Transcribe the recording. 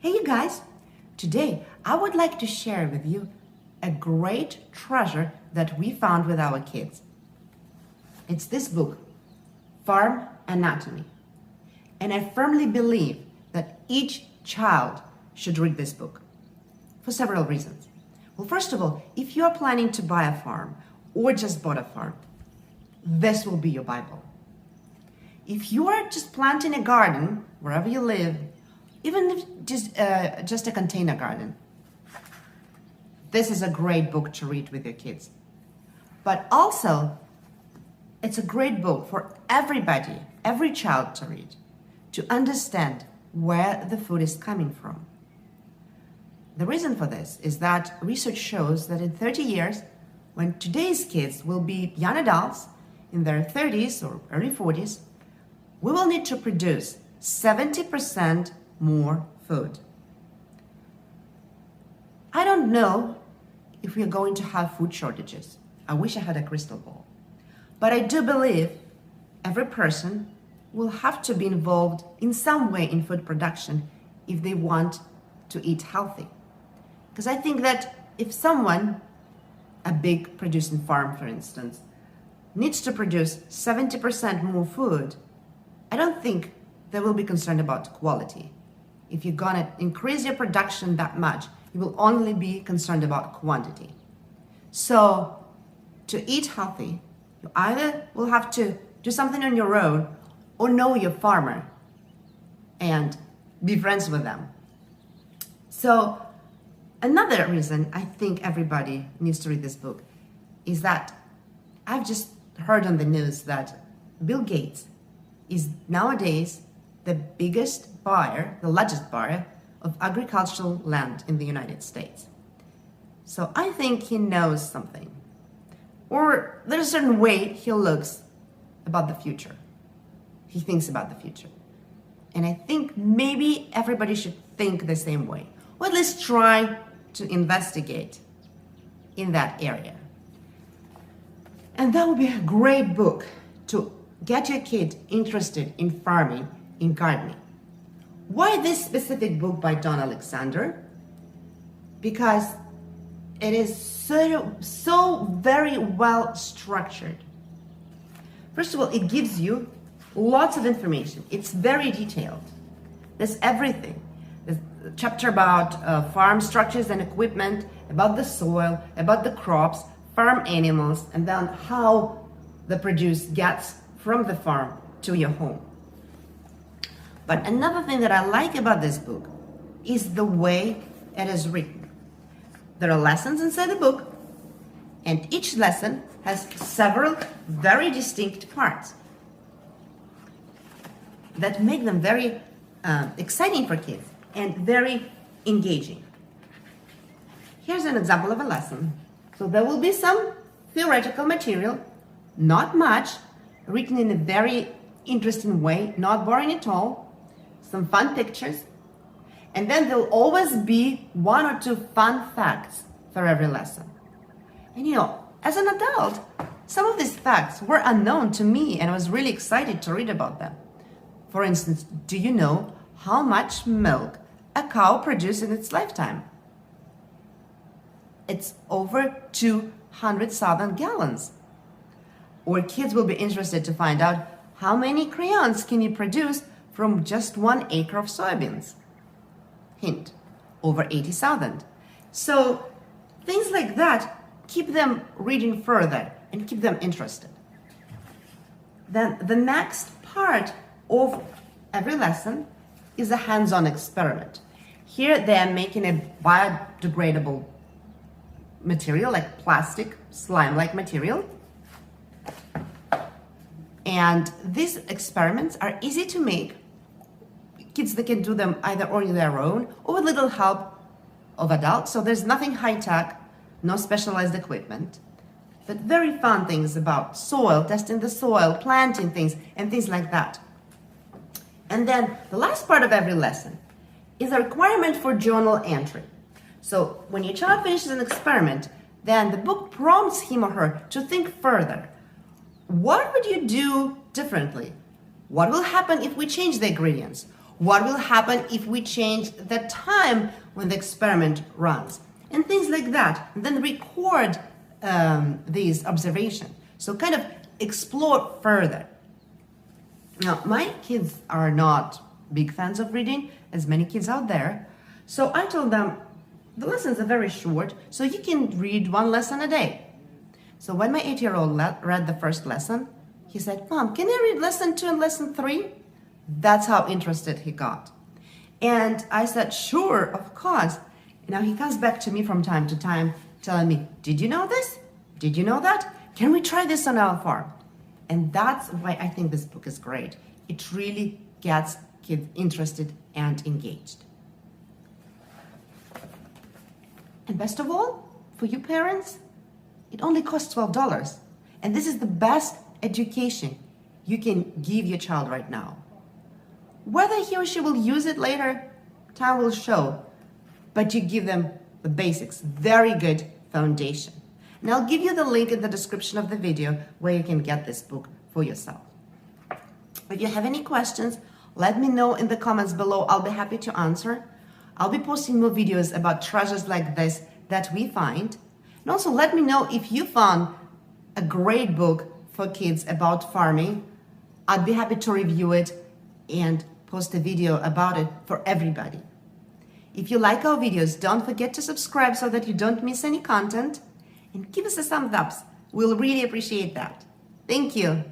Hey you guys, today I would like to share with you a great treasure that we found with our kids. It's this book, Farm Anatomy. And I firmly believe that each child should read this book for several reasons. Well, first of all, if you are planning to buy a farm or just bought a farm, this will be your Bible. If you are just planting a garden wherever you live, even if just a container garden, this is a great book to read with your kids. But also, it's a great book for everybody, every child to read, to understand where the food is coming from. The reason for this is that research shows that in 30 years, when today's kids will be young adults in their 30s or early 40s, we will need to produce 70% more food. I don't know if we are going to have food shortages. I wish I had a crystal ball. But I do believe every person will have to be involved in some way in food production if they want to eat healthy. Because I think that if someone, a big producing farm for instance, needs to produce 70% more food, I don't think they will be concerned about quality. If you're gonna increase your production that much, you will only be concerned about quantity. So to eat healthy, you either will have to do something on your own or know your farmer and be friends with them. So another reason I think everybody needs to read this book is that I've just heard on the news that Bill Gates is nowadays the biggest buyer, the largest buyer of agricultural land in the United States. So I think he knows something, or there's a certain way he looks about the future. He thinks about the future. And I think maybe everybody should think the same way, or at least try to investigate in that area. And that would be a great book to get your kid interested in farming, in gardening. Why this specific book by Don Alexander? Because it is so very well structured. First of all, it gives you lots of information. It's very detailed. There's everything. There's a chapter about farm structures and equipment, about the soil, about the crops, farm animals, and then how the produce gets from the farm to your home. But another thing that I like about this book is the way it is written. There are lessons inside the book, and each lesson has several very distinct parts that make them very exciting for kids and very engaging. Here's an example of a lesson. So there will be some theoretical material, not much, written in a very interesting way, not boring at all, some fun pictures, and then there'll always be one or two fun facts for every lesson. And you know, as an adult, some of these facts were unknown to me and I was really excited to read about them. For instance, do you know how much milk a cow produces in its lifetime? It's over 200,000 gallons. Or kids will be interested to find out how many crayons can you produce from just 1 acre of soybeans. Hint, over 80,000. So things like that keep them reading further and keep them interested. Then the next part of every lesson is a hands-on experiment. Here they are making a biodegradable material, like plastic, slime-like material. And these experiments are easy to make. Kids, they can do them either on their own or with little help of adults. So there's nothing high-tech, no specialized equipment, but very fun things about soil, testing the soil, planting things, and things like that. And then the last part of every lesson is a requirement for journal entry. So when your child finishes an experiment, then the book prompts him or her to think further. What would you do differently? What will happen if we change the ingredients? What will happen if we change the time when the experiment runs? And things like that. And then record these observations. So kind of explore further. Now, my kids are not big fans of reading, as many kids out there. So I told them, the lessons are very short, so you can read one lesson a day. So when my 8-year-old read the first lesson, he said, Mom, can I read lesson 2 and lesson 3? That's how interested he got. And I said, sure, of course. Now he comes back to me from time to time telling me, did you know this? Did you know that? Can we try this on our farm? And that's why I think this book is great. It really gets kids interested and engaged. And best of all, for you parents, it only costs $12. And this is the best education you can give your child right now. Whether he or she will use it later, time will show. But you give them the basics, very good foundation. And I'll give you the link in the description of the video where you can get this book for yourself. If you have any questions, let me know in the comments below. I'll be happy to answer. I'll be posting more videos about treasures like this that we find. And also let me know if you found a great book for kids about farming. I'd be happy to review it and post a video about it for everybody. If you like our videos, don't forget to subscribe so that you don't miss any content. And give us a thumbs up. We'll really appreciate that. Thank you.